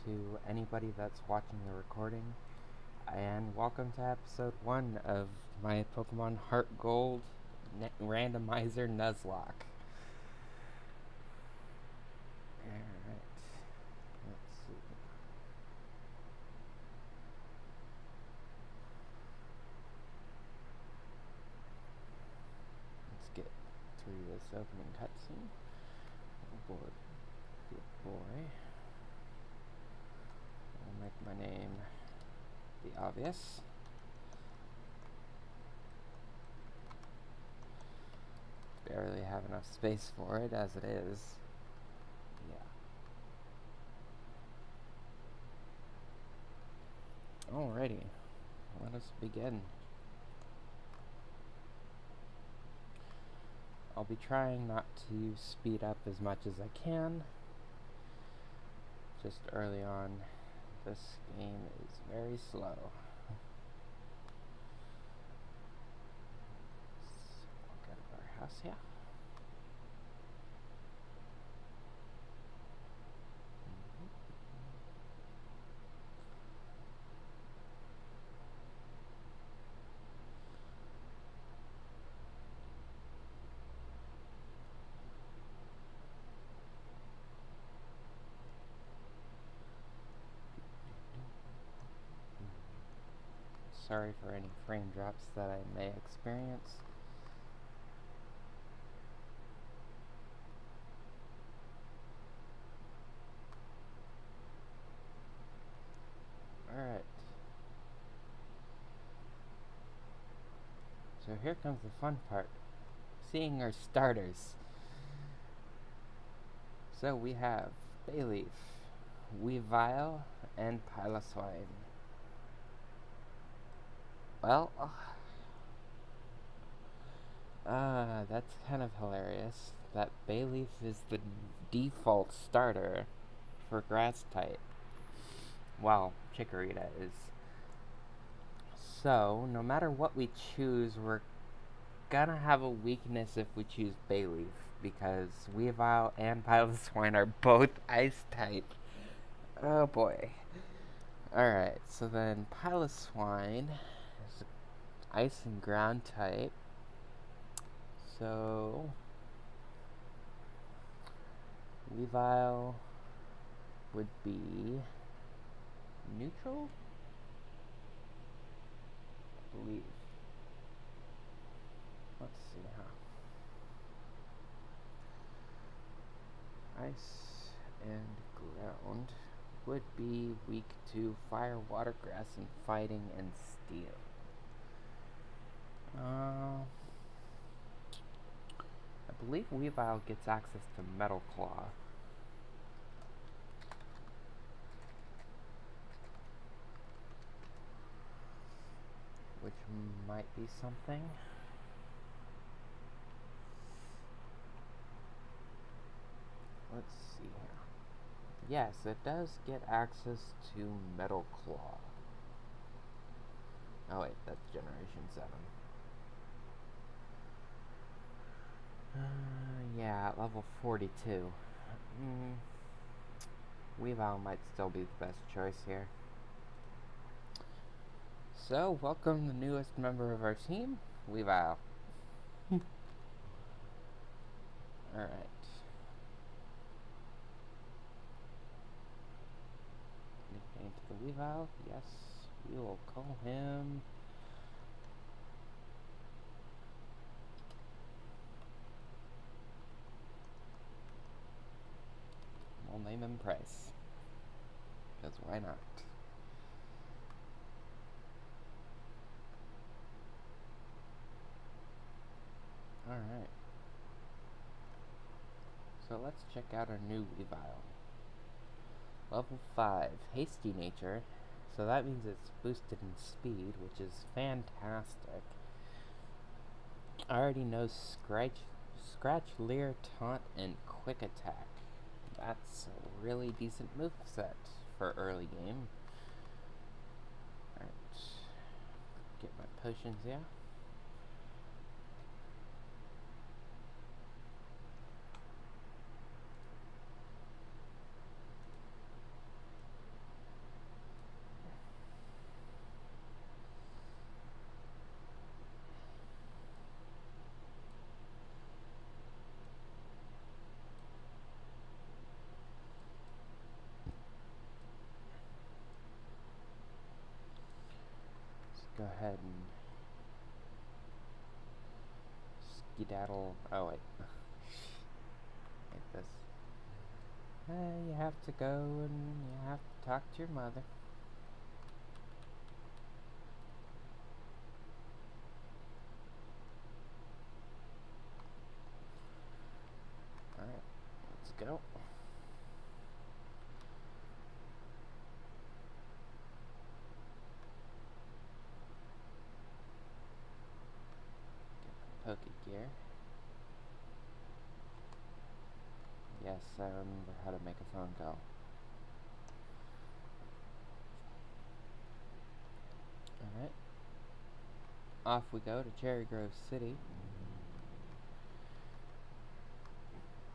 to anybody that's watching the recording, and welcome to episode 1 of my Pokemon Heartgold Randomizer Nuzlocke. Alright, let's see. Let's get through this opening cutscene. Oh boy, good boy. I'll make my name the obvious. Barely have enough space for it as it is. Yeah. Alrighty, let us begin. I'll be trying not to speed up as much as I can. Just early on, this game is very slow. Let's walk out of our house here. Sorry for any frame drops that I may experience. Alright. So here comes the fun part. Seeing our starters. So we have Bayleaf, Weavile, and Piloswine. Well, that's kind of hilarious that Bayleaf is the default starter for grass type. Well, Chikorita is. So, no matter what we choose, we're gonna have a weakness if we choose Bayleaf, because Weavile and Piloswine are both ice type. Oh boy. Alright, so then Piloswine is ice and ground type. So Weavile would be neutral, I believe. Let's see how. Ice and ground would be weak to fire, water, grass, and fighting and steel. I believe Weavile gets access to Metal Claw. Which might be something. Let's see here. Yes, it does get access to Metal Claw. Oh wait, that's Generation 7. Yeah, at level 42. Weavile might still be the best choice here. So, welcome the newest member of our team, Weavile. Alright. Nickname to the Weavile? Yes, we will call him... We'll name him Price. Because why not? Alright. So let's check out our new Weavile. Level 5, Hasty Nature. So that means it's boosted in speed, which is fantastic. I already know Scratch, Leer, Taunt, and Quick Attack. That's a really decent moveset for early game. Alright. Get my potions here. go ahead and skedaddle. Oh, wait. Like this. You have to go and you have to talk to your mother. Alright, let's go. Get my Poke Gear. Yes, I remember how to make a phone call. Alright. Off we go to Cherry Grove City.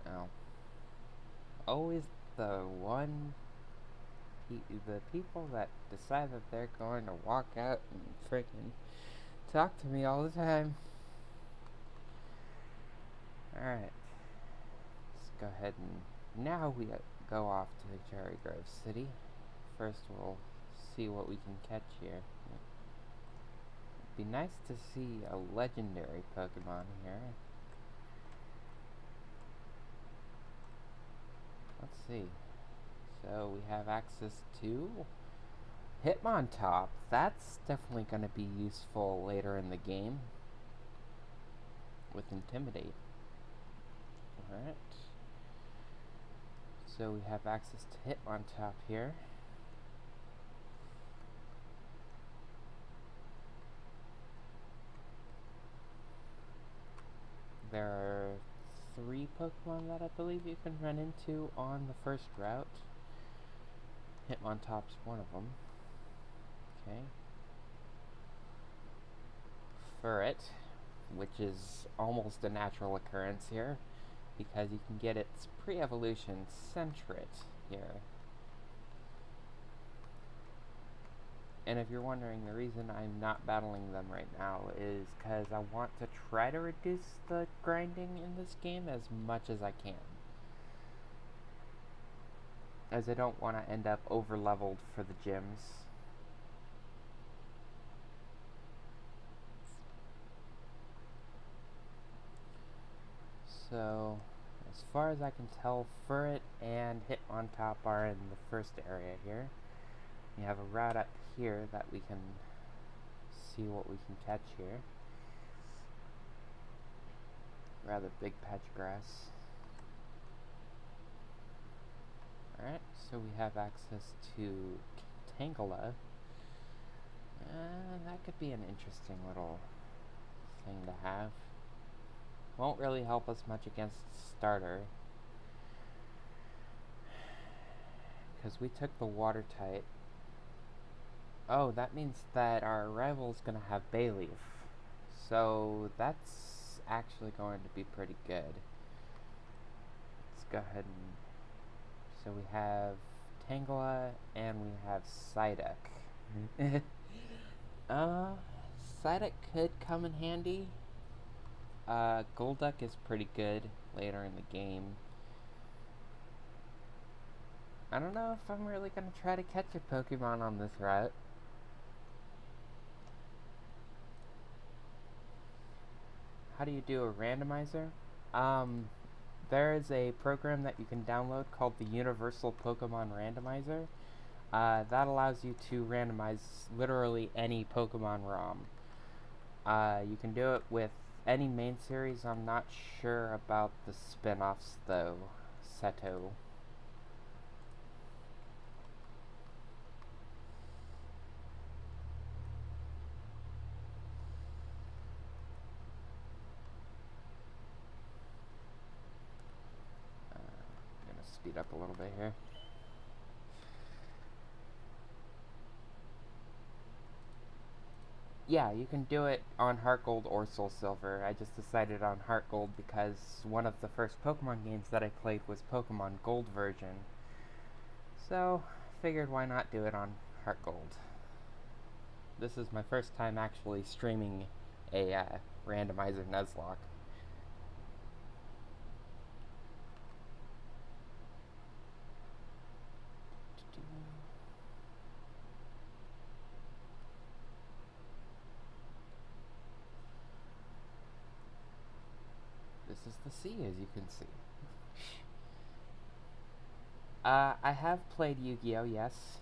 Oh. Always the people that decide that they're going to walk out and freaking talk to me all the time. Alright. Let's go ahead and now we go off to Cherry Grove City. First we'll see what we can catch here. It'd be nice to see a legendary Pokemon here. Let's see. So we have access to Hitmontop. That's definitely going to be useful later in the game with Intimidate. Alright. So we have access to Hitmontop here. There are 3 Pokemon that I believe you can run into on the first route. Hitmontop's one of them. Okay. Furret, which is almost a natural occurrence here, because you can get its pre-evolution Sentret here. And if you're wondering, the reason I'm not battling them right now is because I want to try to reduce the grinding in this game as much as I can. As I don't want to end up over-leveled for the gyms. So, as far as I can tell, Furret and Hitmontop are in the first area here. We have a route up here that we can see what we can catch here. Rather big patch of grass. Alright, so we have access to Tangela. That could be an interesting little thing to have. Won't really help us much against Starter, because we took the water type. Oh, that means that our rival's gonna have Bayleaf. So that's actually going to be pretty good. Let's go ahead and... So we have Tangela and we have Psyduck. Psyduck could come in handy. Golduck is pretty good later in the game. I don't know if I'm really gonna try to catch a Pokemon on this route. How do you do a randomizer? There is a program that you can download called the Universal Pokemon Randomizer. That allows you to randomize literally any Pokemon ROM. You can do it with any main series. I'm not sure about the spin-offs though. Seto. I'm gonna speed up a little bit here. Yeah, you can do it on Heartgold or Soul Silver. I just decided on Heartgold because one of the first Pokemon games that I played was Pokemon Gold version. So, figured why not do it on Heartgold. This is my first time actually streaming a Randomizer Nuzlocke. the sea, as you can see. I have played Yu-Gi-Oh, yes.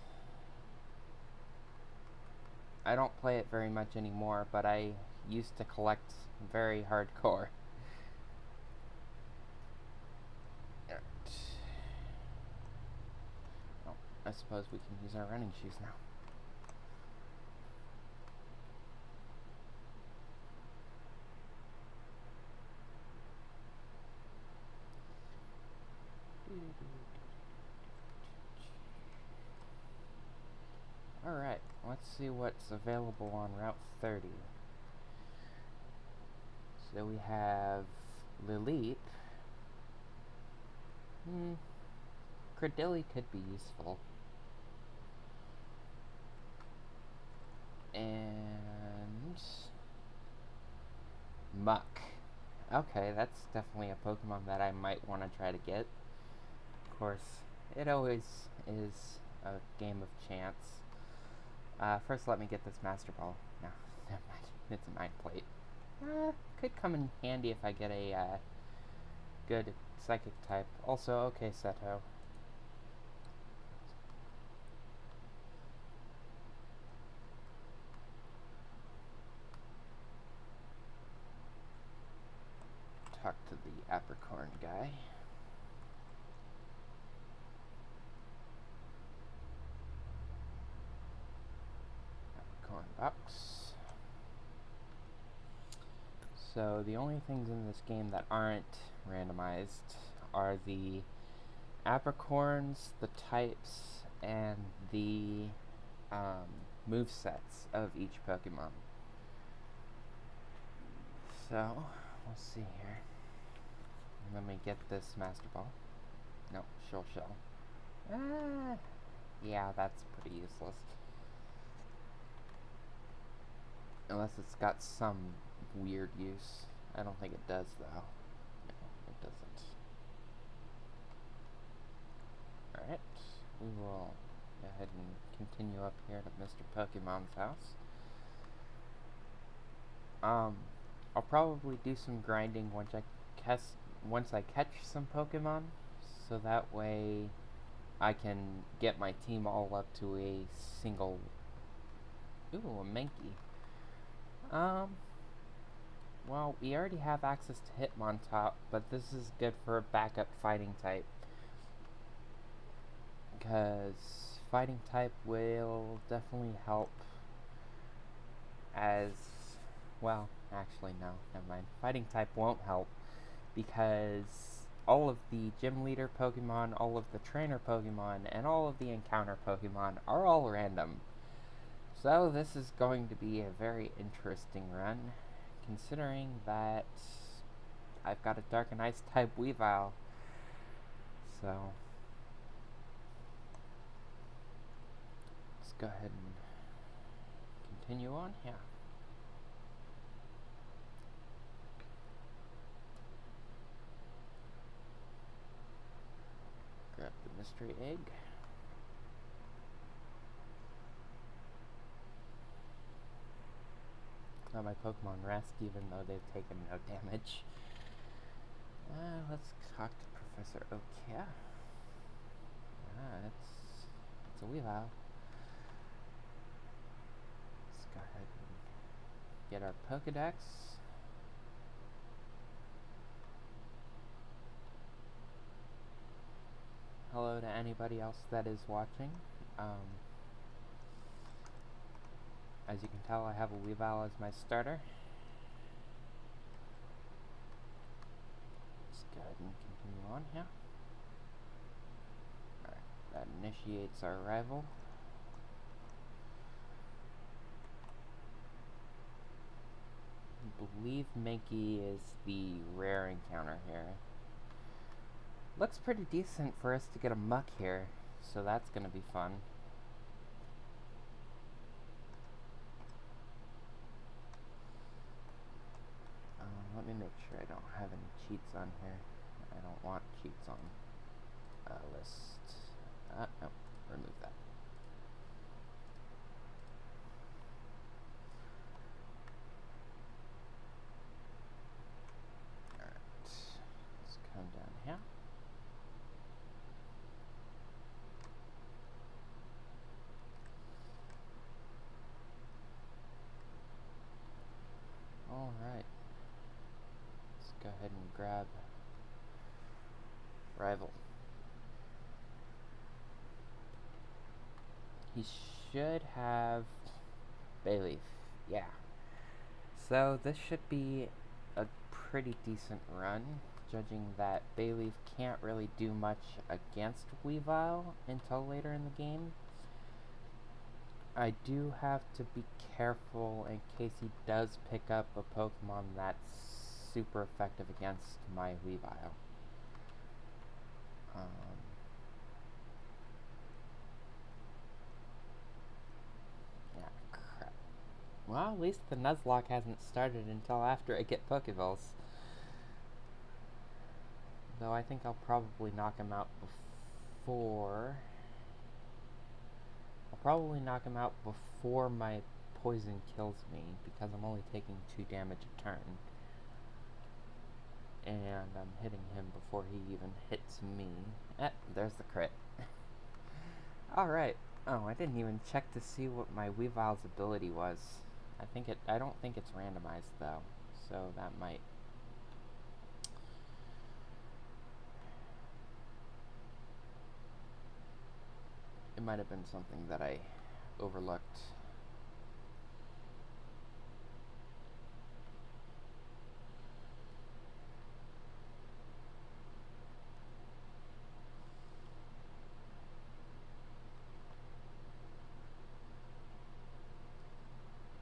I don't play it very much anymore, but I used to collect very hardcore. Oh, I suppose we can use our running shoes now. Alright, let's see what's available on Route 30. So we have Lilith. Credilli could be useful. And Muck. Okay, that's definitely a Pokemon that I might want to try to get. Of course, it always is a game of chance. First let me get this Master Ball. No, never mind. It's a 9 plate. Could come in handy if I get a good Psychic type. Also, okay, Seto. Talk to the Apricorn guy. Apricorn box. So the only things in this game that aren't randomized are the Apricorns, the types, and the movesets of each Pokemon. So, we'll see here. Let me get this Master Ball. No, Shell. Yeah, that's pretty useless. Unless it's got some weird use. I don't think it does, though. No, it doesn't. Alright, we will go ahead and continue up here to Mr. Pokemon's house. I'll probably do some grinding once I catch some Pokemon, so that way I can get my team all up to a single... Ooh, a Mankey. Well, we already have access to Hitmontop, but this is good for a backup fighting type. Because fighting type will definitely help as... Well, actually, no, never mind. Fighting type won't help because all of the gym leader Pokemon, all of the trainer Pokemon, and all of the encounter Pokemon are all random. So this is going to be a very interesting run, considering that I've got a Dark and Ice type Weavile. So let's go ahead and continue on. Yeah. Grab the mystery egg. Now my Pokemon rest, even though they've taken no damage. Let's talk to Professor Oak. Yeah. It's a Weavile. Let's go ahead and get our Pokedex. Hello to anybody else that is watching. As you can tell, I have a Weavile as my starter. Let's go ahead and continue on here. Alright, that initiates our arrival. I believe Mankey is the rare encounter here. Looks pretty decent for us to get a Muck here, so that's gonna be fun. Let me make sure I don't have any cheats on here. I don't want cheats on list. No, remove that. Alright. grab rival. He should have Bayleaf. Yeah. So this should be a pretty decent run, judging that Bayleaf can't really do much against Weavile until later in the game. I do have to be careful in case he does pick up a Pokemon that's super effective against my Weavile. Yeah, crap. Well, at least the Nuzlocke hasn't started until after I get Pokeballs. Though I think I'll probably knock him out before... I'll probably knock him out before my poison kills me, because I'm only taking 2 damage a turn. And I'm hitting him before he even hits me. There's the crit. Alright. Oh, I didn't even check to see what my Weavile's ability was. I don't think it's randomized though, so that might... It might have been something that I overlooked.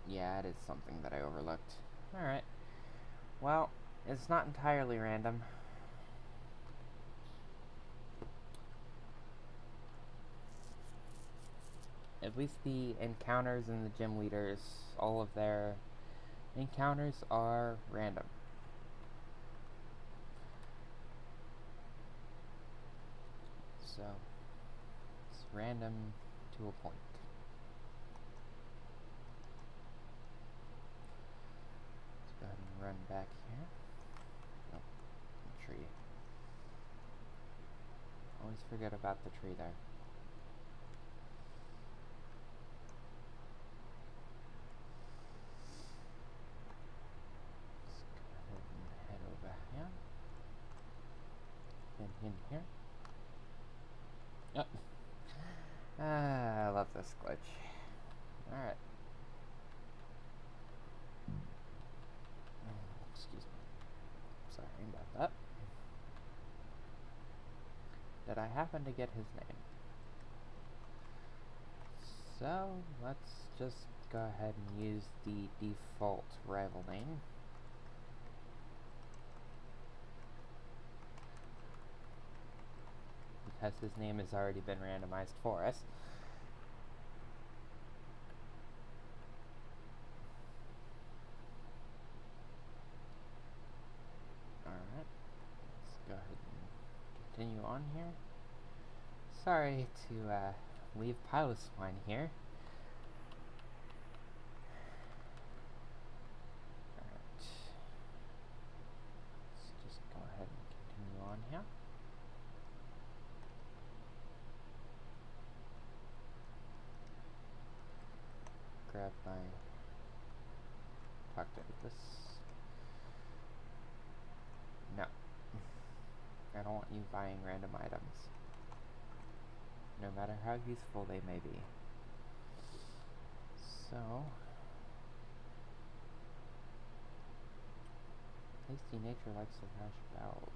Yeah, it is something that I overlooked. Alright. Well, it's not entirely random. At least the encounters and the gym leaders, all of their encounters are random. So, it's random to a point. Let's go ahead and run back here. Nope, the tree. Always forget about the tree there. In here. Oh. I love this glitch. Alright. Excuse me. Sorry about that. Did I happen to get his name? So, let's just go ahead and use the default rival name. Because his name has already been randomized for us. Alright, let's go ahead and continue on here. Sorry to leave Piloswine here. Alright, let's just go ahead and continue on here. Grab my talk to this. No. I don't want you buying random items. No matter how useful they may be. So Tasty Nature likes to thrash about.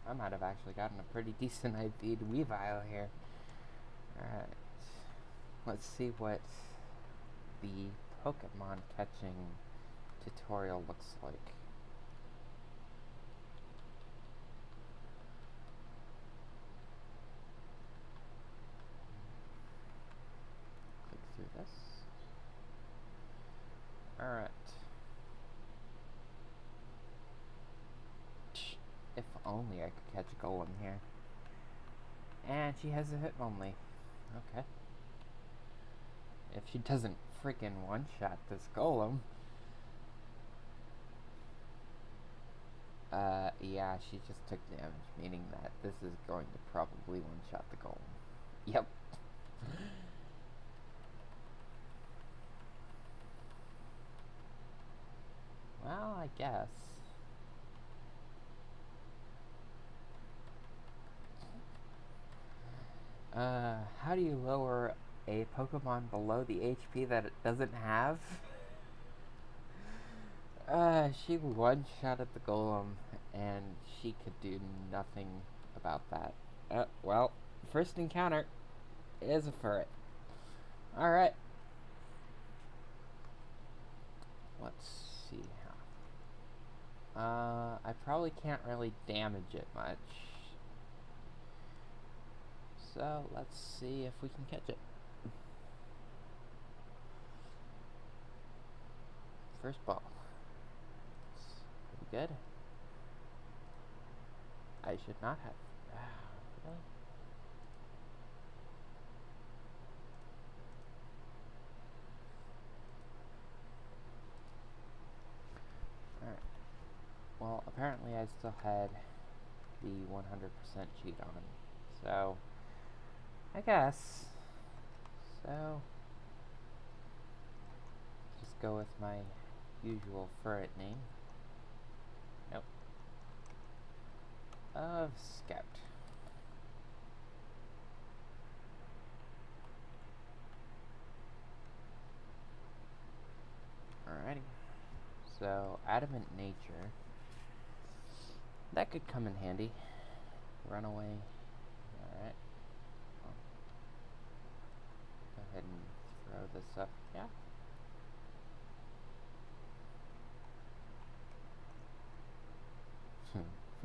I might have actually gotten a pretty decent IV'd Weavile here. Alright. Let's see what the Pokemon catching tutorial looks like. Click through this. Alright. If only I could catch a Golem here. And she has a hit only. Okay. If she doesn't freaking one-shot this Golem. Yeah, she just took damage, meaning that this is going to probably one-shot the Golem. Yep. Well, I guess. How do you lower a Pokemon below the HP that it doesn't have? She one-shotted the Golem, and she could do nothing about that. Well, first encounter is a Furret. Alright. Let's see how. I probably can't really damage it much. So, let's see if we can catch it. First ball. It's pretty good. I should not have. Really? Alright. Well, apparently I still had the 100% cheat on. So, I guess. So, just go with my usual Furret name. Nope. Of Scout. Alrighty. So, Adamant Nature. That could come in handy. Runaway. Alright. Go ahead and throw this up. Yeah.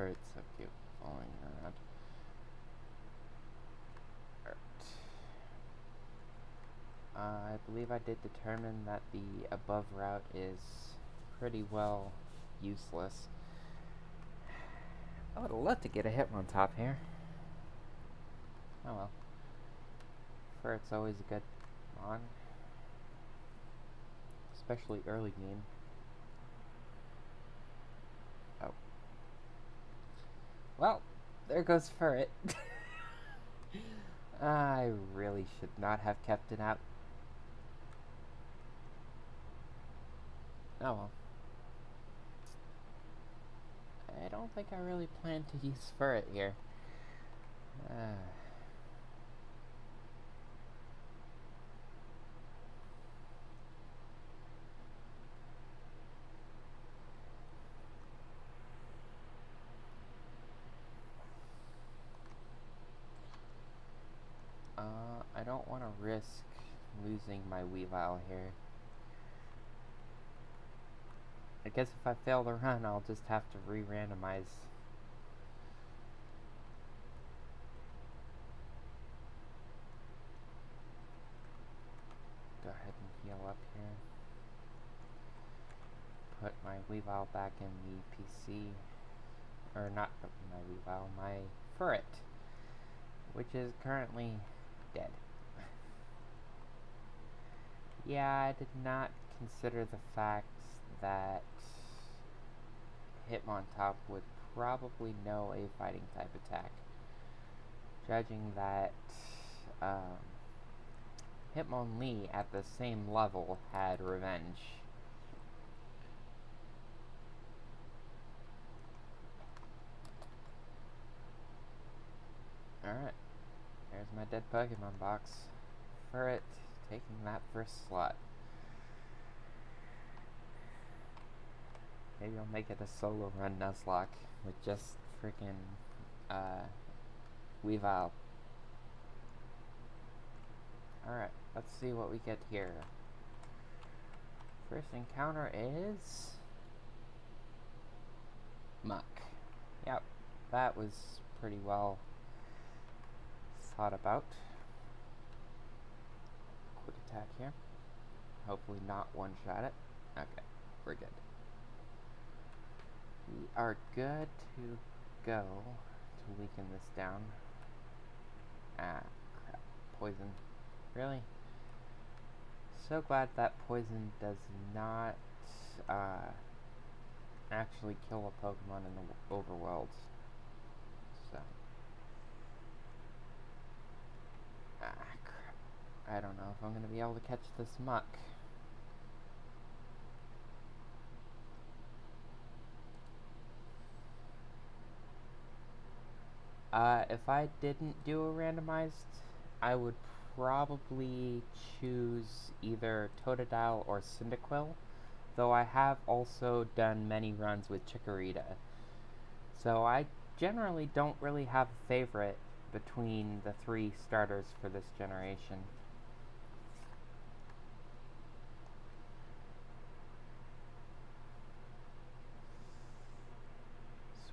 It's so cute. Following around. I believe I did determine that the above route is pretty well useless. I would love to get a Hitmontop here. Oh well. It's always a good mon. Especially early game. Oh. Well, there goes Furret. I really should not have kept it out. Oh well. I don't think I really plan to use Furret here. I don't want to risk losing my Weavile here. I guess if I fail the run, I'll just have to re-randomize. Go ahead and heal up here. Put my Weavile back in the PC. Or not my Weavile, my Furret. Which is currently dead. Yeah, I did not consider the fact that Hitmontop would probably know a fighting type attack. Judging that Hitmonlee at the same level had Revenge. Alright, there's my dead Pokemon box. Furret taking that first slot. Maybe I'll make it a solo run Nuzlocke with just freaking Weavile. Alright, let's see what we get here. First encounter is Muck. Yep, that was pretty well thought about. Quick attack here. Hopefully not one-shot it. Okay, we're good. We are good to go to weaken this down. Ah, crap. Poison. Really? So glad that poison does not actually kill a Pokemon in the overworld. So. Ah, crap. I don't know if I'm going to be able to catch this Muck. If I didn't do a randomized I would probably choose either Totodile or Cyndaquil, though I have also done many runs with Chikorita. So I generally don't really have a favorite between the three starters for this generation.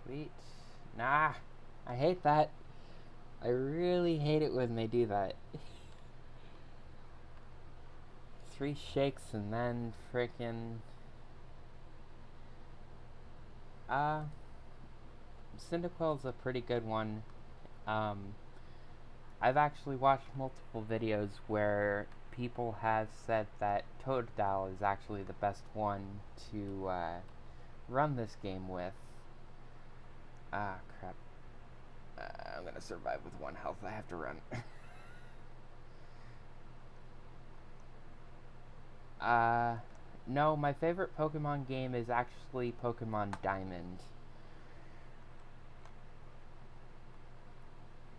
Sweet. Nah, I hate that. I really hate it when they do that. 3 shakes and then frickin' uh Cyndaquil's a pretty good one. Um, I've actually watched multiple videos where people have said that Totodile is actually the best one to run this game with. Ah, crap. I'm gonna survive with 1 health. I have to run. No, my favorite Pokemon game is actually Pokemon Diamond.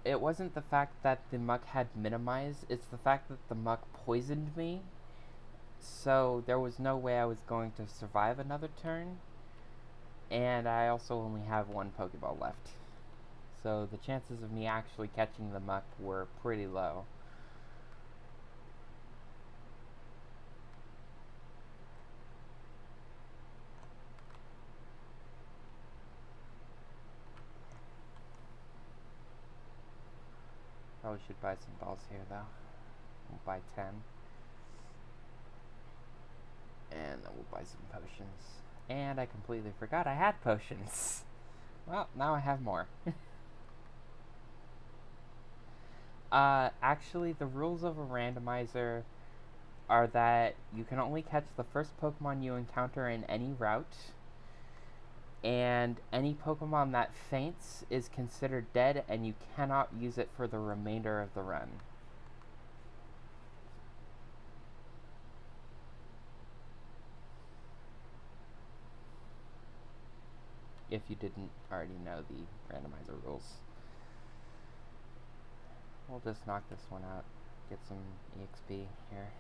It wasn't the fact that the muck had minimized, it's the fact that the muck poisoned me. So there was no way I was going to survive another turn. And I also only have 1 Pokeball left. So the chances of me actually catching the muck were pretty low. Probably should buy some balls here though. We'll buy 10. And then we'll buy some potions. And I completely forgot I had potions. Well, now I have more. Actually, the rules of a randomizer are that you can only catch the first Pokemon you encounter in any route, and any Pokemon that faints is considered dead, and you cannot use it for the remainder of the run. If you didn't already know the randomizer rules. We'll just knock this one out, get some EXP here.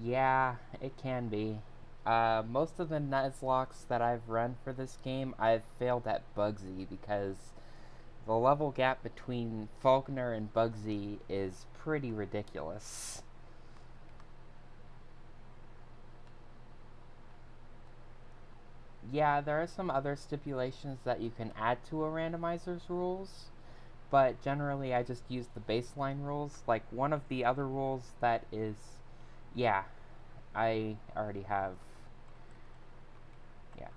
Yeah, it can be. Most of the Nuzlocks that I've run for this game, I've failed at Bugsy because the level gap between Falconer and Bugsy is pretty ridiculous. Yeah, there are some other stipulations that you can add to a randomizer's rules, but generally I just use the baseline rules. Like, one of the other rules that is... Yeah, I already have... Yeah.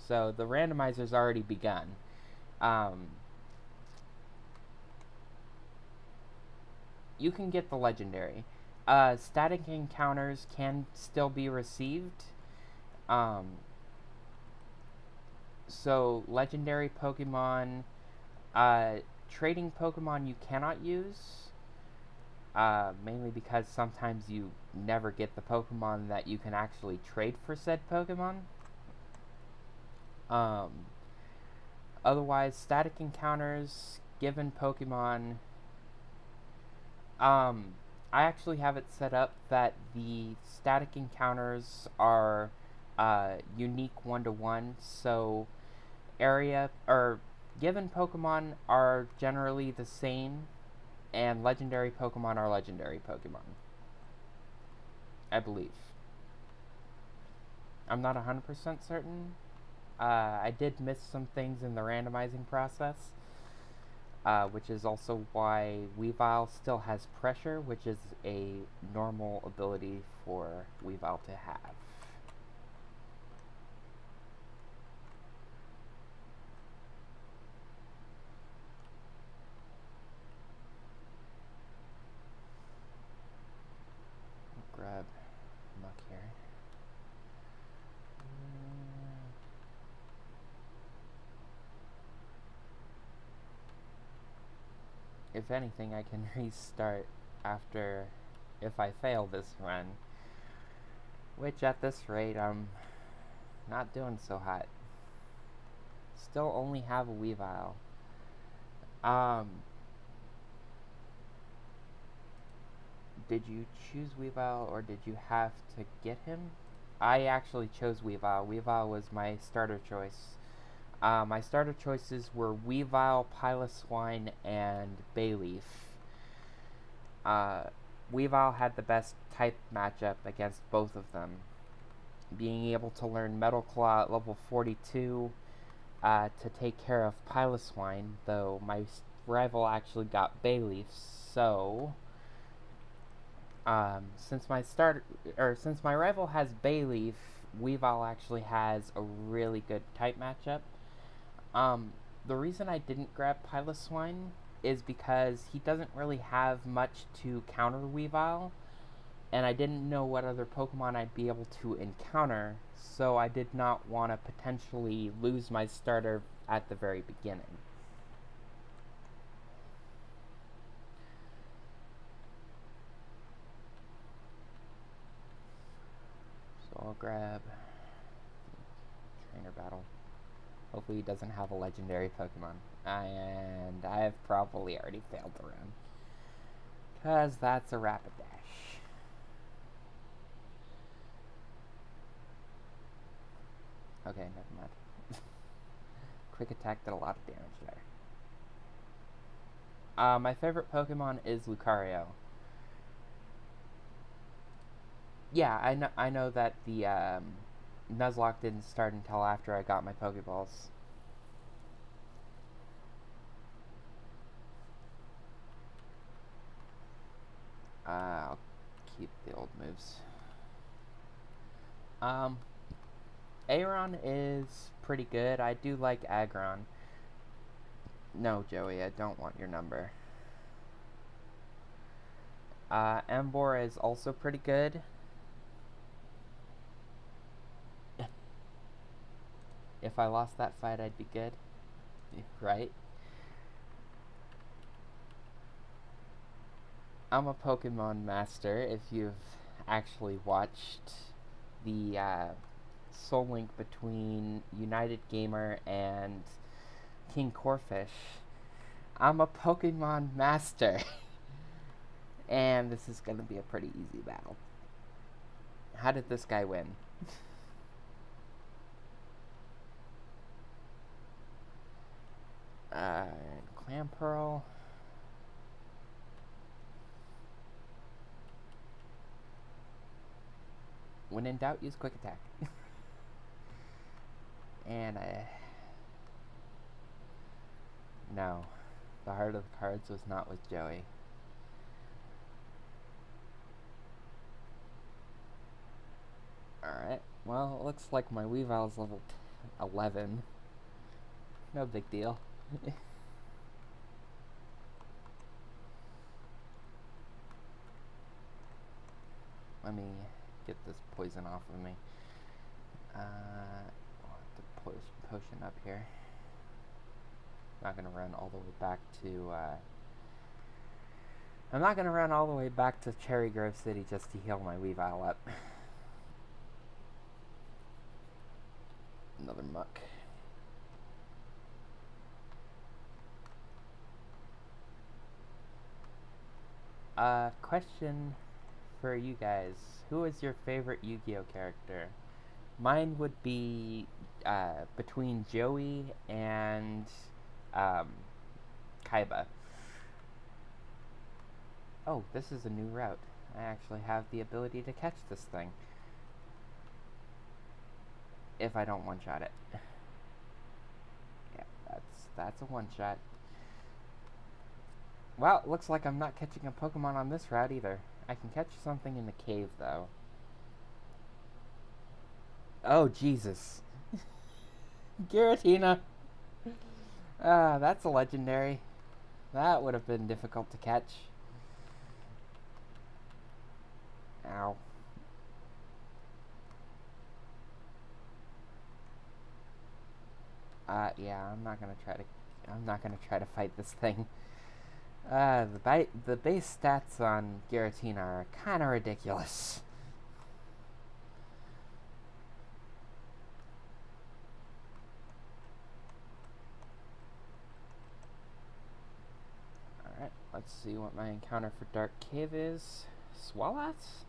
So, the randomizer's already begun. You can get the legendary. Static encounters can still be received. So, legendary Pokemon, trading Pokemon you cannot use, mainly because sometimes you never get the Pokemon that you can actually trade for said Pokemon. Otherwise, static encounters, given Pokemon, I actually have it set up that the static encounters are unique 1-to-1, so area or given Pokemon are generally the same, and legendary Pokemon are legendary Pokemon. I believe. I'm not 100% certain. I did miss some things in the randomizing process, which is also why Weavile still has pressure, which is a normal ability for Weavile to have. Grab muck here. If anything, I can restart after if I fail this run, which at this rate I'm not doing so hot. Still only have a Weavile. Um, did you choose Weavile or did you have to get him? I actually chose Weavile. Weavile was my starter choice. My starter choices were Weavile, Piloswine, and Bayleaf. Weavile had the best type matchup against both of them. Being able to learn Metal Claw at level 42 to take care of Piloswine, though my rival actually got Bayleaf, so since my rival has Bayleaf, Weavile actually has a really good type matchup. The reason I didn't grab Piloswine is because he doesn't really have much to counter Weavile, and I didn't know what other Pokemon I'd be able to encounter, so I did not want to potentially lose my starter at the very beginning. So I'll grab Trainer Battle. Hopefully he doesn't have a legendary Pokemon. And I have probably already failed the run. Because that's a Rapid Dash. Okay, never mind. Quick Attack did a lot of damage there. My favorite Pokemon is Lucario. Yeah, I know that the Nuzlocke didn't start until after I got my Pokeballs. I'll keep the old moves. Aeron is pretty good. I do like Aggron. No, Joey, I don't want your number. Emboar is also pretty good. If I lost that fight, I'd be good. Right? I'm a Pokemon master. If you've actually watched the Soul Link between United Gamer and King Corfish, I'm a Pokemon master. And this is going to be a pretty easy battle. How did this guy win? Clamperl. When in doubt, use Quick Attack. And no, the heart of the cards was not with Joey. Alright, well, it looks like my Weavile's level 11. No big deal. Let me get this poison off of me. I'll have to potion up here. I'm not gonna run all the way back to I'm not gonna run all the way back to Cherry Grove City just to heal my Weavile up. Another muck. Question for you guys. Who is your favorite Yu-Gi-Oh character? Mine would be between Joey and Kaiba. Oh, this is a new route. I actually have the ability to catch this thing. If I don't one-shot it. Yeah, that's a one-shot. Well, looks like I'm not catching a Pokemon on this route either. I can catch something in the cave, though. Oh, Jesus. Giratina. That's a legendary. That would have been difficult to catch. Ow. Yeah, I'm not gonna try to fight this thing. The base stats on Giratina are kind of ridiculous. Let's see what my encounter for Dark Cave is. Swallots?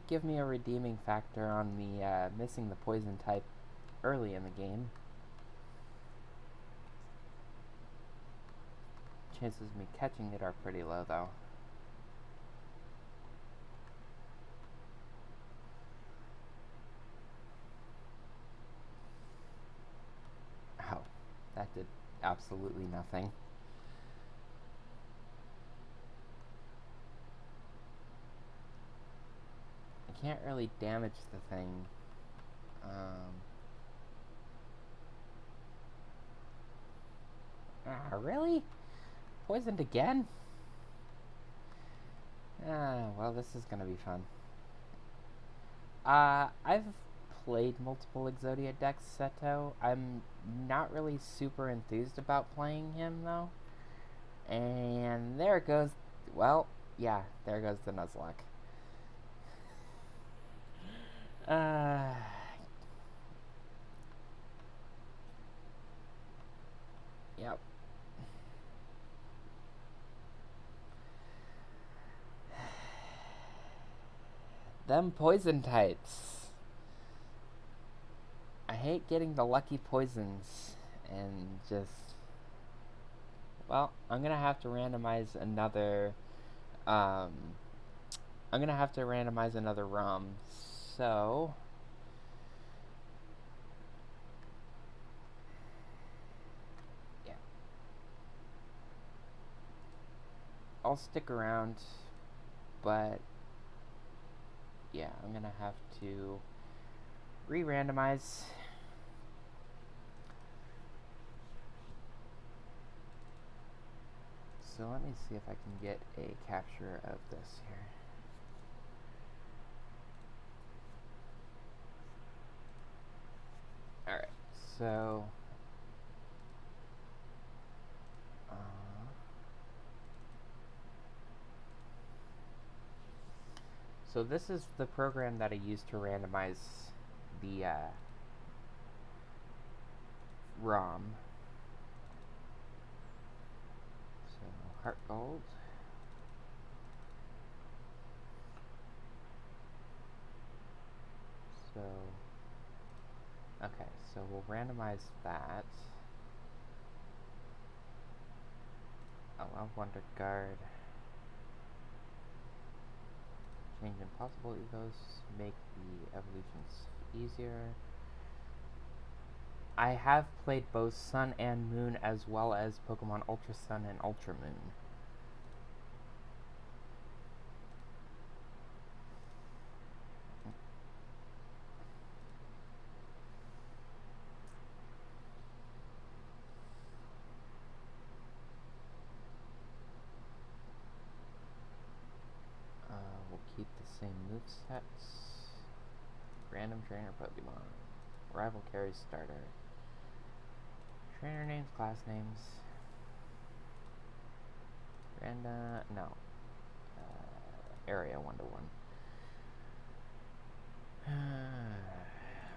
Give me a redeeming factor on the missing the poison type early in the game. Chances of me catching it are pretty low, though. Oh, that did absolutely nothing. I can't really damage the thing. Really? Poisoned again? Well, this is gonna be fun. I've played multiple Exodia decks, Seto. I'm not really super enthused about playing him, though. And there goes... Well, yeah, there goes the Nuzlocke. Yep. Them poison types. I hate getting the lucky poisons and just... Well, I'm gonna have to randomize another... I'm gonna have to randomize another ROM. So... yeah. I'll stick around, but... yeah, I'm gonna have to re-randomize. So let me see if I can get a capture of this here. Alright, so... so this is the program that I use to randomize the ROM. So, Heartgold. So, okay, so we'll randomize that. Allow Wonder Guard. Change impossible evos, make the evolutions easier. I have played both Sun and Moon as well as Pokemon Ultra Sun and Ultra Moon. We'll keep the same movesets. Random trainer Pokemon. Rival carries starter. Trainer names, class names. Area 1-to-1.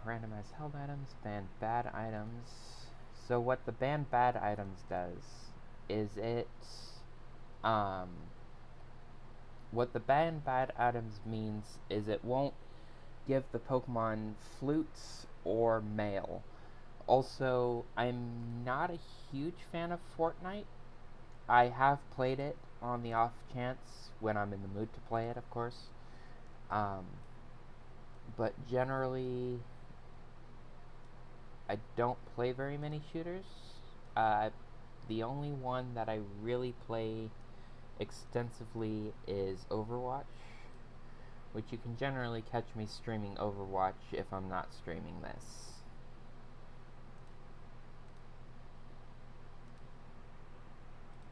Randomize held items, ban bad items. So what the ban bad items does is what the ban bad items means is it won't give the Pokemon flutes or mail. Also, I'm not a huge fan of Fortnite. I have played it on the off chance when I'm in the mood to play it, of course. But generally, I don't play very many shooters. The only one that I really play extensively is Overwatch, which you can generally catch me streaming Overwatch if I'm not streaming this.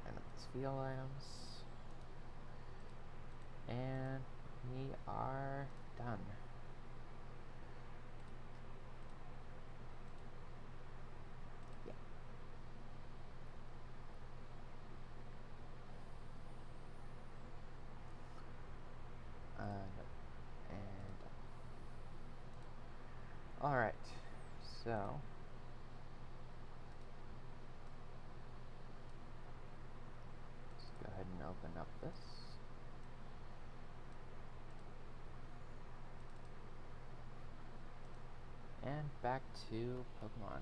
And it's field items. And we are done. Alright, so open up this. And back to Pokemon.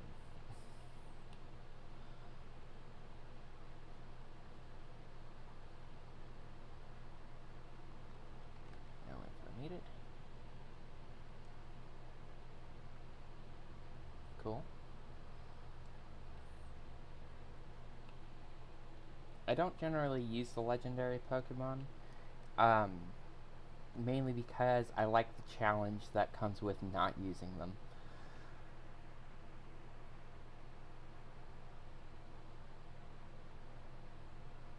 Now wait for a needed. Cool. I don't generally use the legendary Pokemon, mainly because I like the challenge that comes with not using them.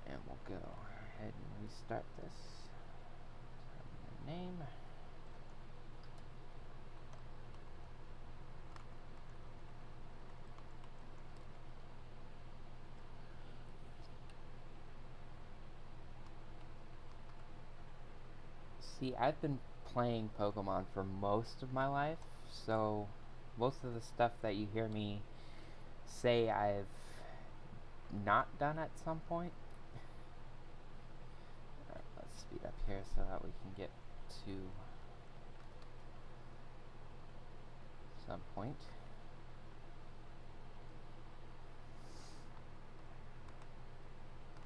And we'll go ahead and restart this. Name. See, I've been playing Pokemon for most of my life, so most of the stuff that you hear me say I've not done at some point. Alright, let's speed up here so that we can get to some point.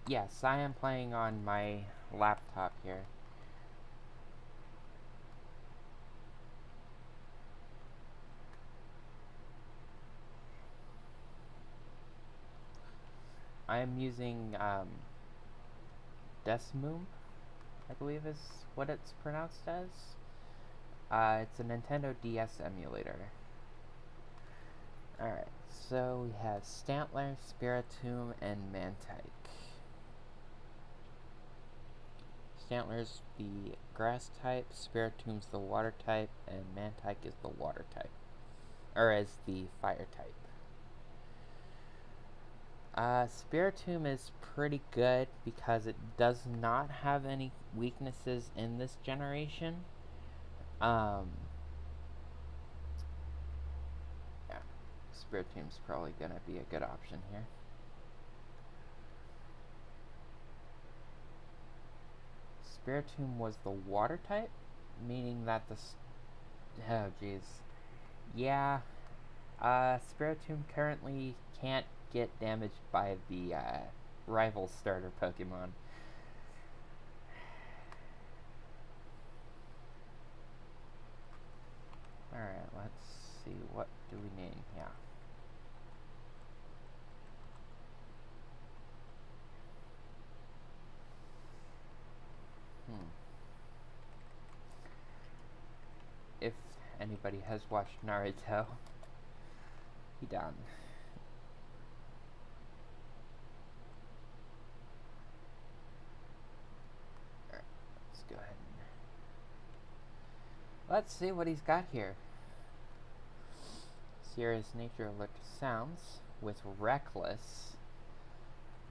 Yes, I am playing on my laptop here. I am using Desmoom, I believe is what it's pronounced as. It's a Nintendo DS emulator. Alright, so we have Stantler, Spiritomb, and Mantike. Stantler's the grass type, Spiritomb's the water type, and Mantike is the water type. Or is the fire type. Spiritomb is pretty good because it does not have any weaknesses in this generation. Yeah, Spiritomb's probably gonna be a good option here. Spiritomb was the water type, meaning that oh jeez. Yeah, Spiritomb currently can't get damaged by the rival starter Pokemon. Alright, let's see, what do we name? Yeah. If anybody has watched Naruto, he done. Alright, let's go ahead and let's see what he's got here. Serious nature alert to sounds with Reckless.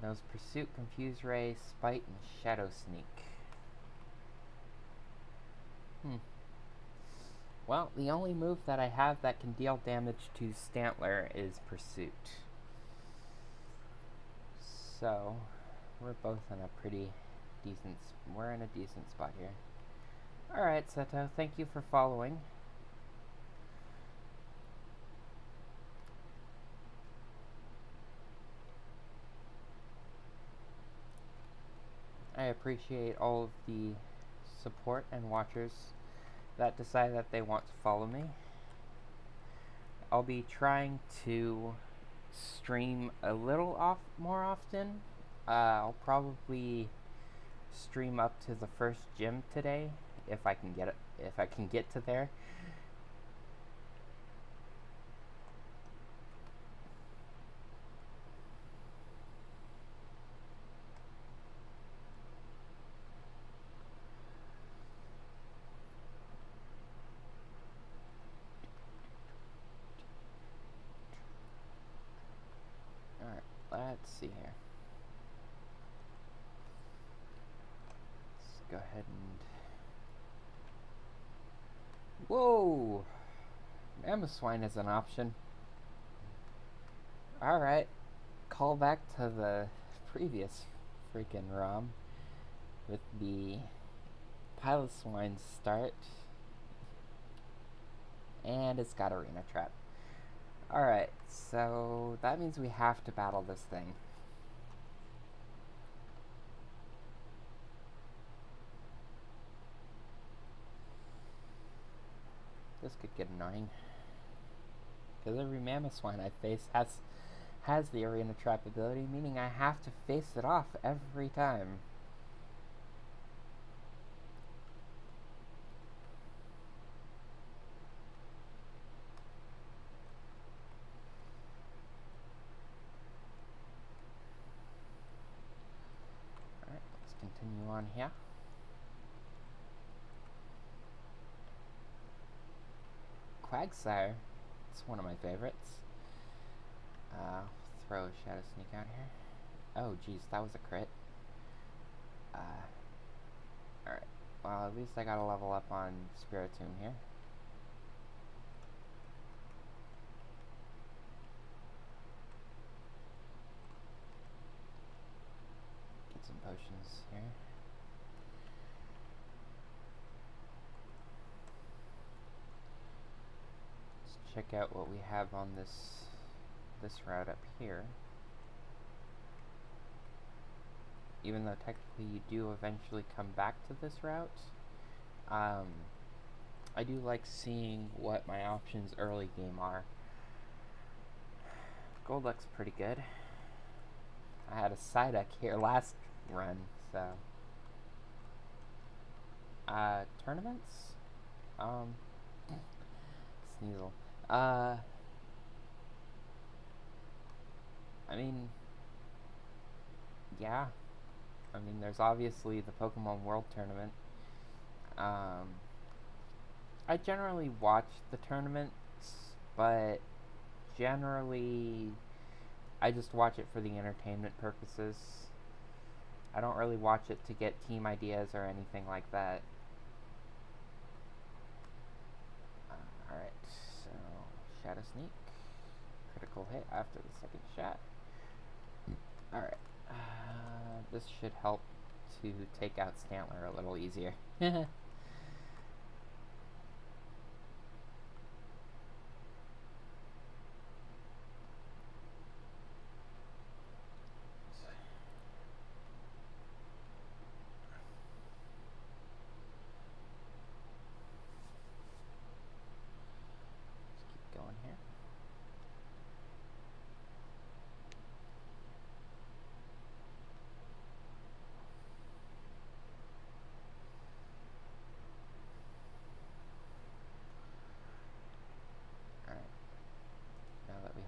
Knows Pursuit, Confuse Ray, Spite, and Shadow Sneak. Well, the only move that I have that can deal damage to Stantler is Pursuit. So, we're both in a pretty decent... we're in a decent spot here. Alright, Seto, thank you for following. I appreciate all of the support and watchers that decide that they want to follow me. I'll be trying to stream a little more often. I'll probably stream up to the first gym today if I can get it. If I can get to there. Let's see here. Let's go ahead and... Whoa! Mamoswine is an option. Alright. Call back to the previous freaking ROM. with the pile of swine start. And it's got arena trap. Alright, so that means we have to battle this thing. This could get annoying. Because every mammoth swine I face has the arena trap ability, meaning I have to face it off every time. Alright, let's continue on here. Quagsire, it's one of my favorites. Throw a Shadow Sneak out here. Oh, geez, that was a crit. Alright, well, at least I got a level up on Spiritomb here. Get some potions here. Let's check out what we have on this route up here. Even though technically you do eventually come back to this route, I do like seeing what my options early game are. Golduck's pretty good. I had a Psyduck here last run, so. Tournaments? Sneasel. I mean, yeah. I mean, there's obviously the Pokemon World Tournament. I generally watch the tournaments, but generally I just watch it for the entertainment purposes. I don't really watch it to get team ideas or anything like that. Alright, so Shadow Sneak. Critical hit after the second shot. Alright. This should help to take out Stantler a little easier.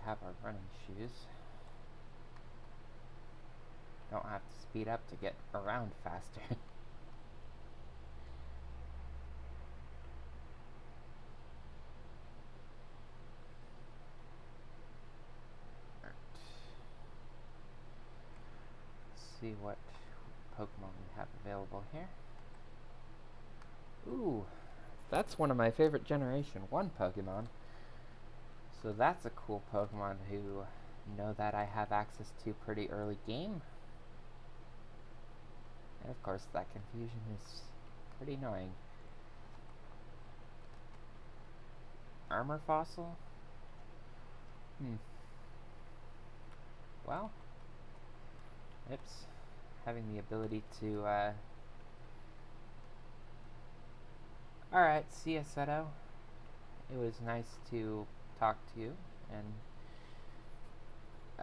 Have our running shoes. Don't have to speed up to get around faster. Let's see what Pokemon we have available here. Ooh, that's one of my favorite Generation 1 Pokemon. So that's a cool Pokemon to know that I have access to pretty early game. And of course that confusion is pretty annoying. Armor Fossil? Well, oops. Having the ability to, Alright, see ya, Seto. It was nice to talk to you, and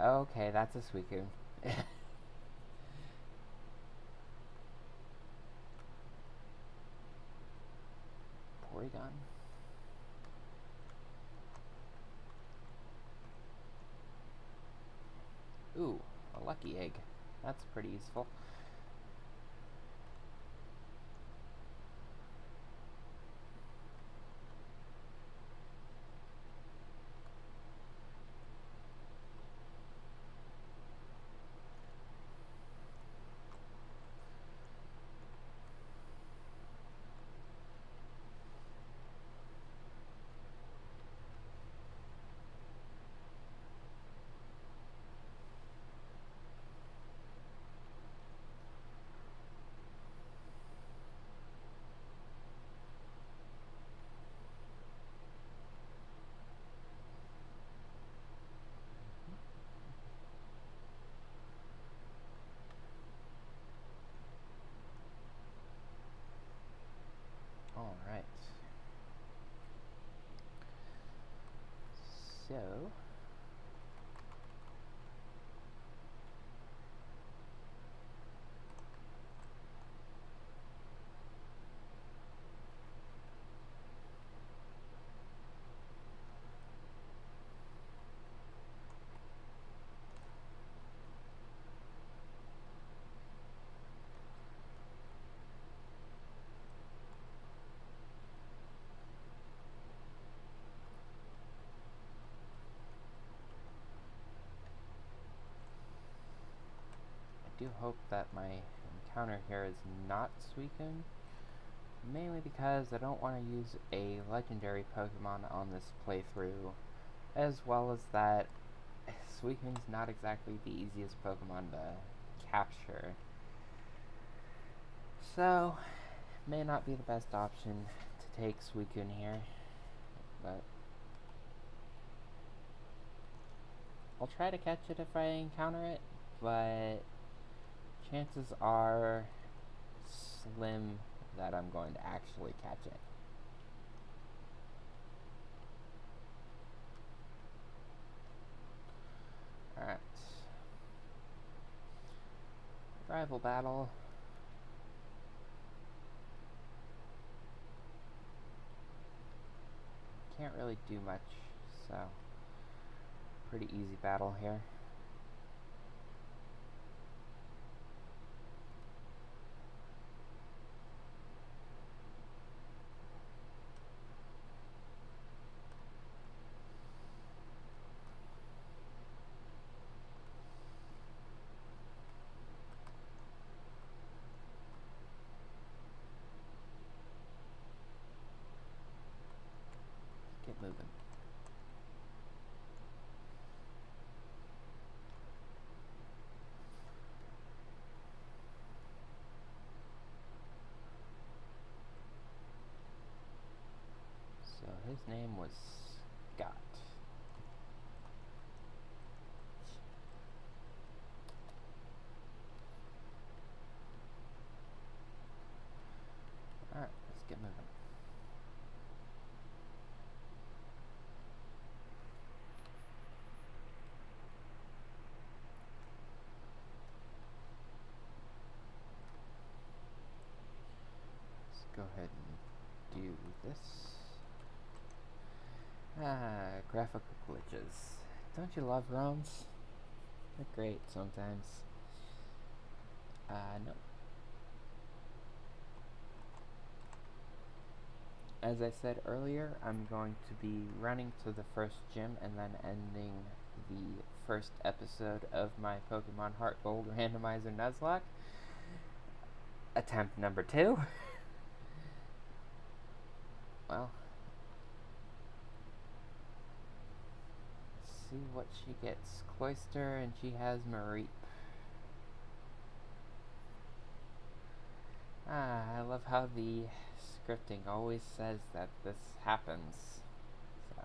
okay, that's a Suicune. Porygon. Ooh, a lucky egg. That's pretty useful. do hope that my encounter here is not Suicune, mainly because I don't want to use a legendary Pokemon on this playthrough, as well as that Suicune's not exactly the easiest Pokemon to capture. So, may not be the best option to take Suicune here, but I'll try to catch it if I encounter it, but chances are slim that I'm going to actually catch it. Alright. Rival battle. Can't really do much, so pretty easy battle here. Get moving. So his name was Scott. Alright, let's get moving. Let's go ahead and do this. Graphical glitches. Don't you love ROMs? They're great sometimes. No. As I said earlier, I'm going to be running to the first gym and then ending the first episode of my Pokemon Heartgold Randomizer Nuzlocke. Attempt number 2. Well, let's see what she gets. Cloyster, and she has Mareep. I love how the scripting always says that this happens. So,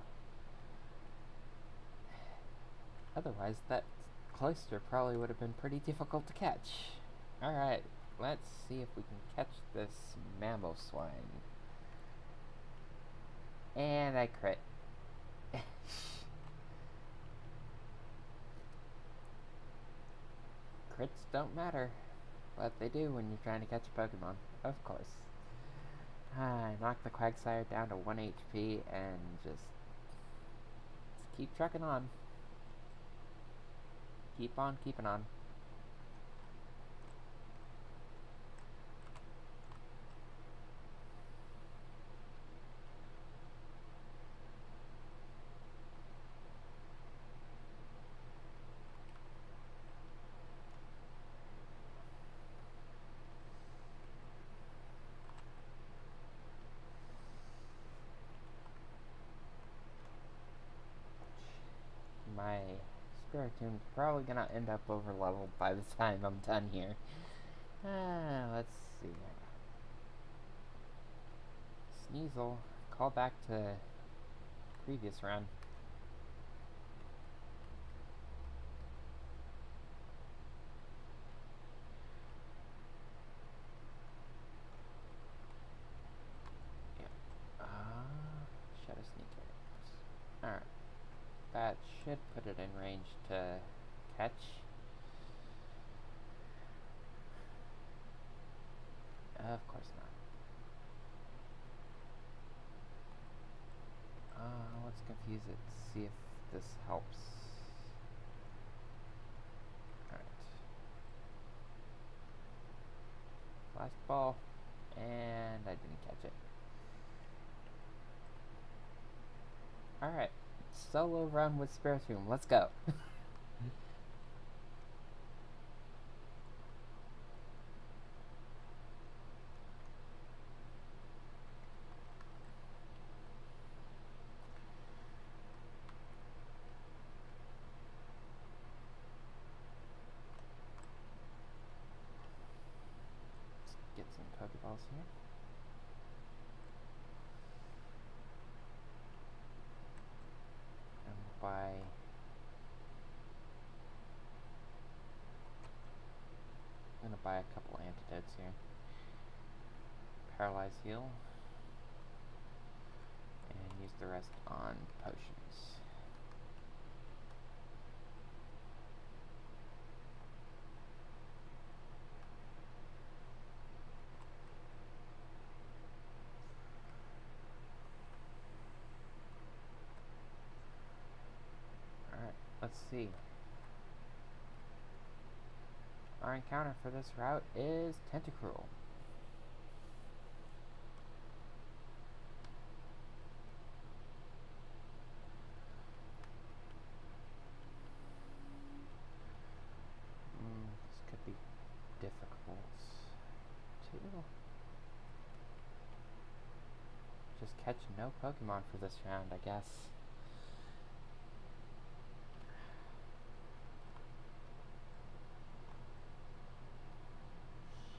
otherwise, that Cloyster probably would have been pretty difficult to catch. Alright, let's see if we can catch this Mamoswine. And I crit. Crits don't matter, but they do when you're trying to catch a Pokemon, of course. I knocked the Quagsire down to 1 HP and just keep trucking on. Keep on keeping on. My Spiritomb's probably gonna end up over leveled by the time I'm done here. Let's see. Sneasel, call back to previous run. Yeah. Shadow Sneaker. Alright. That should put it in range to catch. Of course not. Let's confuse it to see if this helps. Alright. Last ball, and I didn't catch it. Alright. Solo run with Spiritomb. Let's go. Pokeballs here. And I'm gonna buy a couple antidotes here. Paralyze heal. And use the rest on potions. Alright, let's see. Our encounter for this route is Tentacruel. This could be difficult too. Just catch no Pokemon for this round, I guess.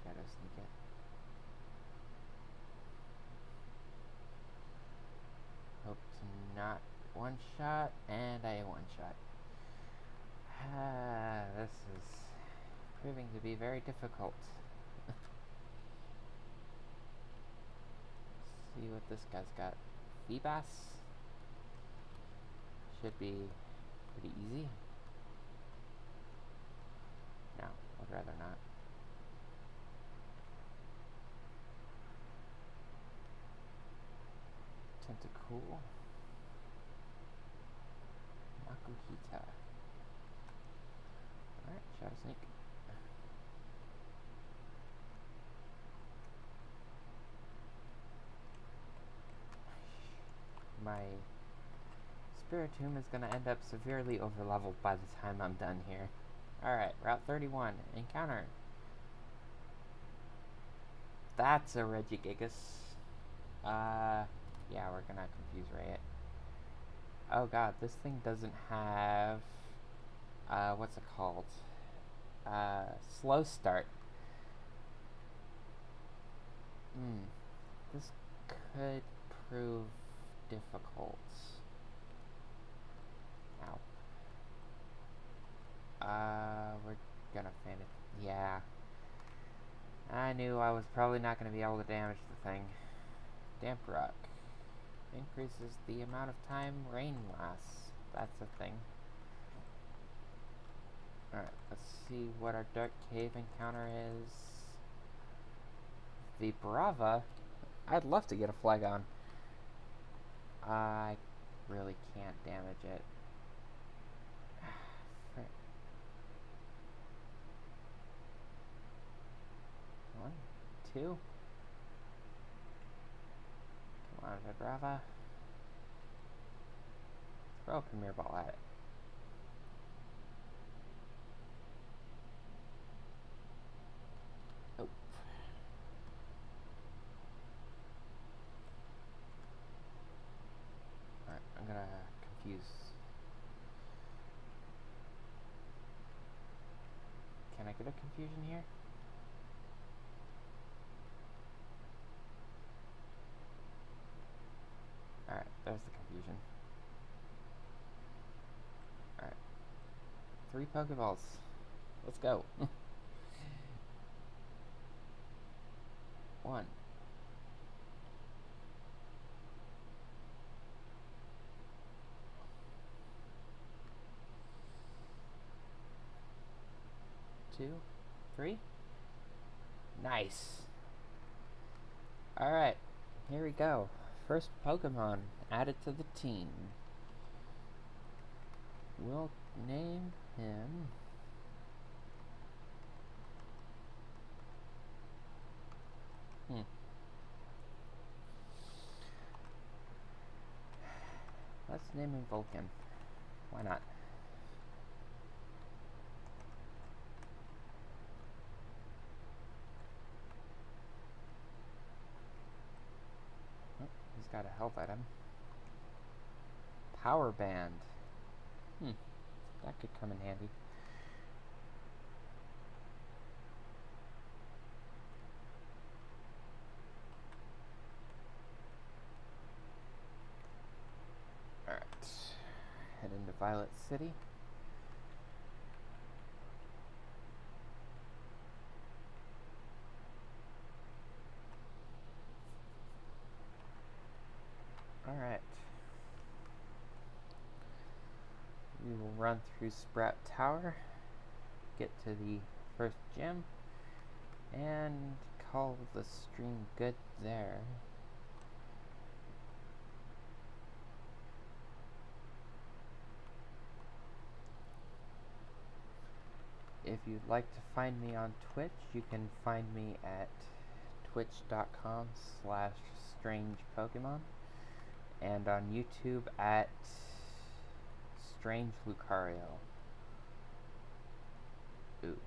Shadow Sneak it. Hope to not one-shot, and I one-shot. This is proving to be very difficult. See what this guy's got. Feebas should be pretty easy. No, I'd rather not. Tentacool. Makuhita. Alright, Shadow Sneak. My Spiritomb is going to end up severely overleveled by the time I'm done here. Alright, Route 31. Encounter. That's a Regigigas. Yeah, we're gonna confuse Ray it. Oh god, this thing doesn't have... what's it called? Slow start. This could prove difficult. Ow. We're gonna fan it. Yeah. I knew I was probably not gonna be able to damage the thing. Damp Rock. Increases the amount of time rain lasts. That's a thing. Alright, let's see what our Dark Cave encounter is. The Brava. I'd love to get a Flygon. I really can't damage it. Frick. 1, 2. Come on, Vibrava. Throw a Premier Ball at it. Oh. Alright, I'm gonna confuse. Can I get a confusion here? Alright, there's the confusion. Alright. 3 Pokeballs. Let's go. 1. 2, 3. Nice. Alright, here we go. First Pokemon added to the team. We'll name him... Let's name him Vulcan. Why not? Oh, he's got a health item. Power Band. That could come in handy. Violet City. Alright. We will run through Sprout Tower, get to the first gym, and call the stream good there. If you'd like to find me on Twitch, you can find me at twitch.com/strangepokemon and on YouTube at Strange Lucario. Ooh.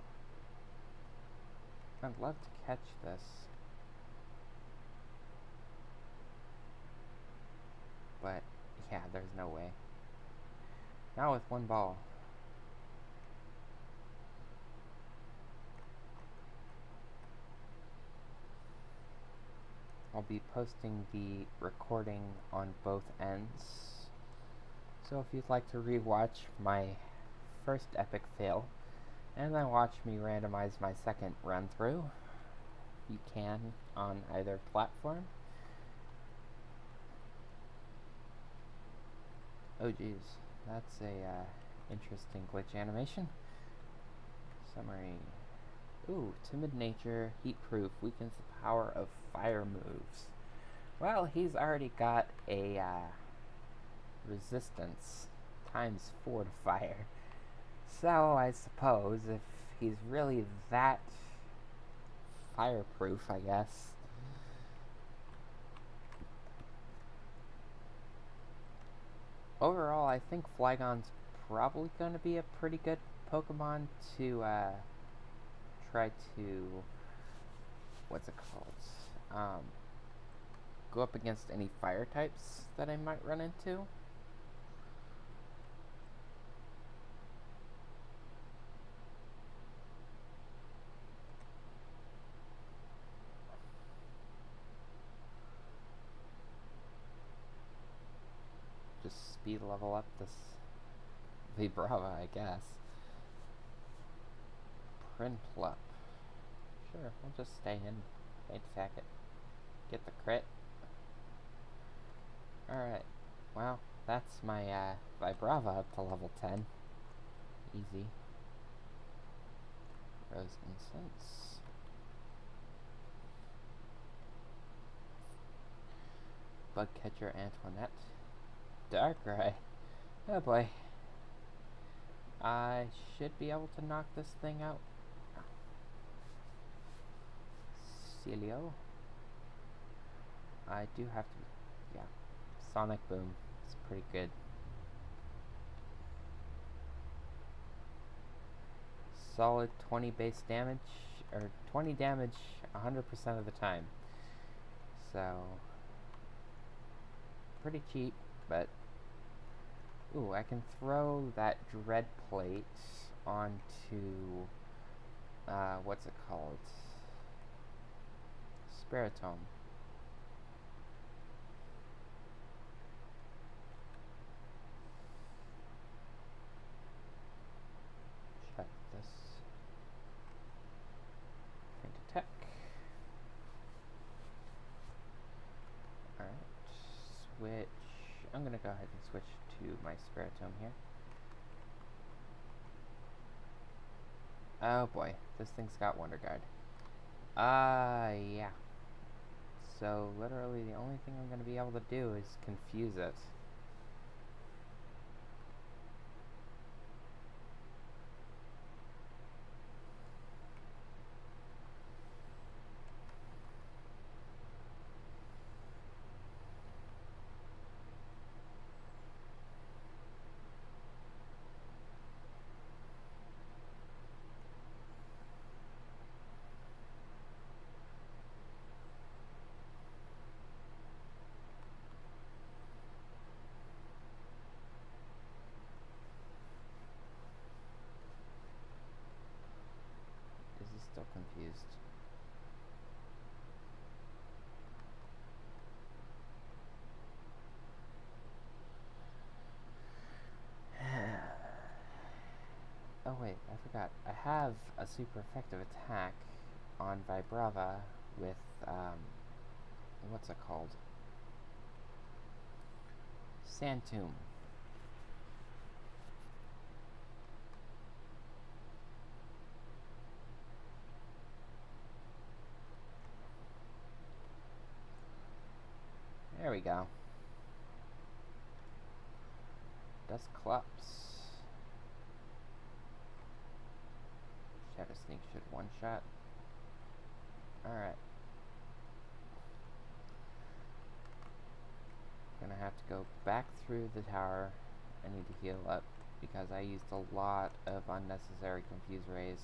I'd love to catch this. But, yeah, there's no way. Not with one ball. I'll be posting the recording on both ends. So if you'd like to rewatch my first epic fail, and then watch me randomize my second run through, you can on either platform. Oh geez, that's a interesting glitch animation. Summary. Ooh, timid nature, heat proof, weakens the power of fire moves. Well, he's already got a resistance times 4 to fire. So I suppose if he's really that fireproof, I guess. Overall, I think Flygon's probably going to be a pretty good Pokemon to try to, what's it called, go up against any fire types that I might run into. Just speed level up this Vibrava, I guess. Prinplup. Sure, we'll just stay in. Attack it. Get the crit. Alright. Well, that's my Vibrava up to level 10. Easy. Rose Incense. Bugcatcher Antoinette. Darkrai. Oh boy. I should be able to knock this thing out. Celio. I do have to, yeah. Sonic Boom. It's pretty good. Solid 20 base damage, or 20 damage 100% of the time. So, pretty cheap, but ooh, I can throw that Dread Plate onto, what's it called? Spiritomb. Check this. Feint attack. Alright. Switch. I'm gonna go ahead and switch to my Spiritomb here. Oh boy, this thing's got Wonder Guard. Yeah. So, literally, the only thing I'm going to be able to do is confuse it. Still confused. forgot. I have a super effective attack on Vibrava with, what's it called? Sand Tomb. There we go. Dusclops. Shadow Sneak should one-shot. Alright. Gonna have to go back through the tower. I need to heal up because I used a lot of unnecessary Confuse Rays.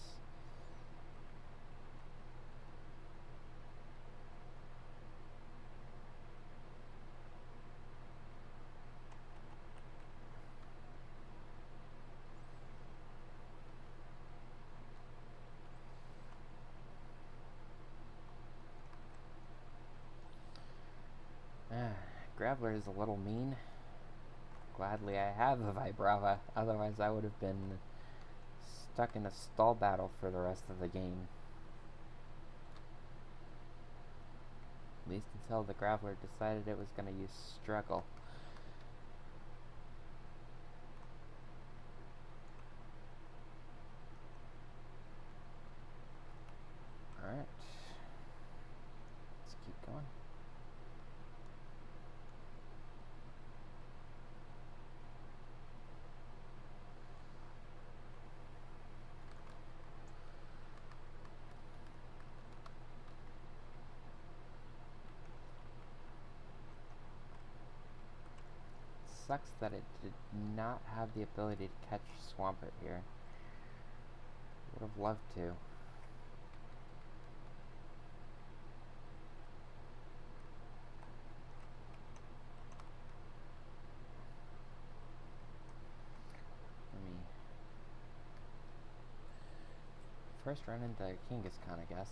Graveler is a little mean. Gladly I have a Vibrava, otherwise I would have been stuck in a stall battle for the rest of the game. At least until the Graveler decided it was going to use Struggle. Alright. Let's keep going. Sucks that it did not have the ability to catch Swampert here. Would have loved to. Let me first run into Kangaskhan, I guess.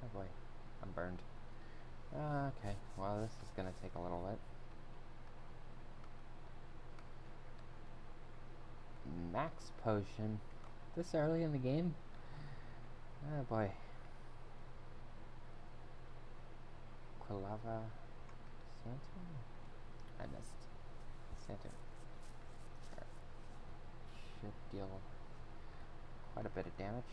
Oh boy, I'm burned. Okay, well this is gonna take a little bit. Max Potion? This early in the game? Oh boy. Quilava... Santum? I missed. Santum. Should deal quite a bit of damage.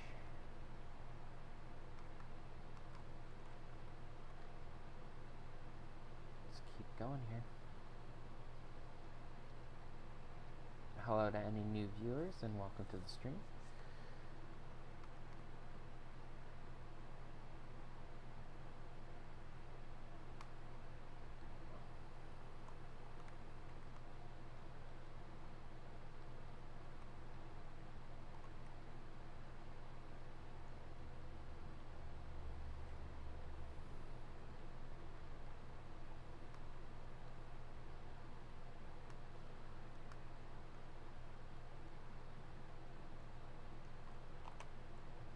Going here. Hello to any new viewers and welcome to the stream.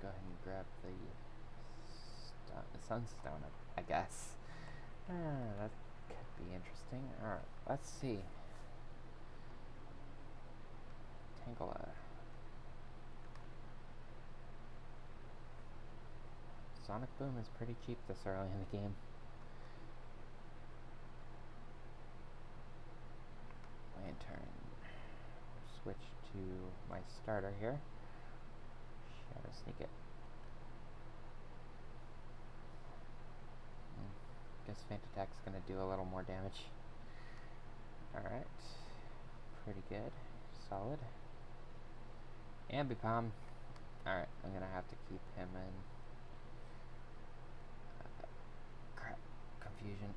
Go ahead and grab the Sunstone, I guess. That could be interesting. Alright, let's see. Tangela. Sonic Boom is pretty cheap this early in the game. Lantern. Switch to my starter here. Shadow Sneak it. Guess Faint Attack's gonna do a little more damage. Alright. Pretty good. Solid. Ambipom. Alright, I'm gonna have to keep him in. Crap. Confusion.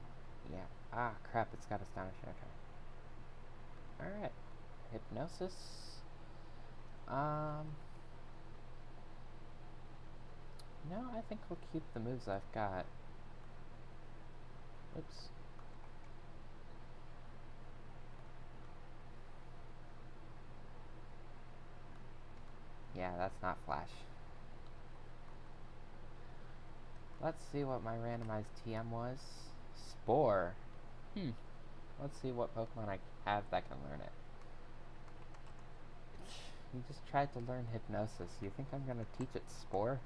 Yeah. Ah, crap, it's got Astonish. Okay. Alright. Hypnosis. No, I think we'll keep the moves I've got. Oops. Yeah, that's not Flash. Let's see what my randomized TM was. Spore. Let's see what Pokemon I have that can learn it. You just tried to learn hypnosis. You think I'm gonna teach it Spore?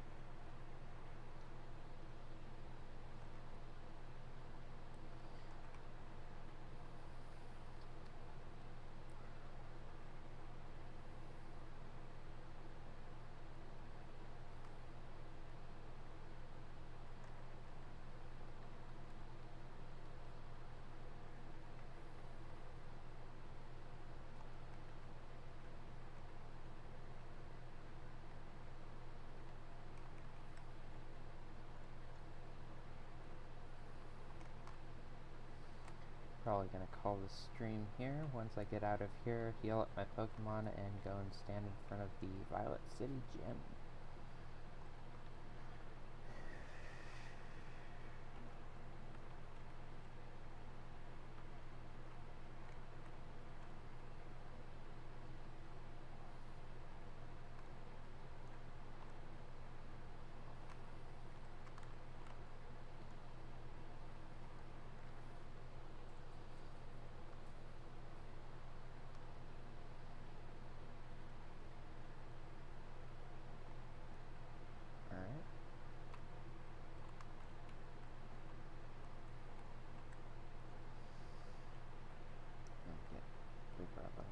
Probably gonna call the stream here. Once I get out of here, heal up my Pokemon, and go and stand in front of the Violet City Gym.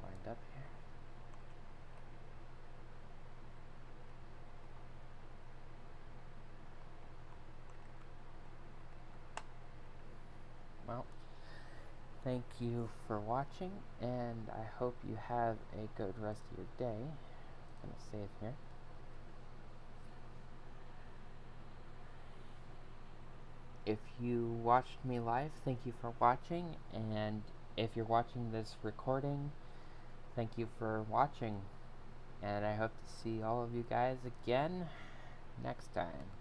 Lined up here. Well, thank you for watching, and I hope you have a good rest of your day. I'm gonna save here. If you watched me live, thank you for watching, and if you're watching this recording, thank you for watching, and I hope to see all of you guys again next time.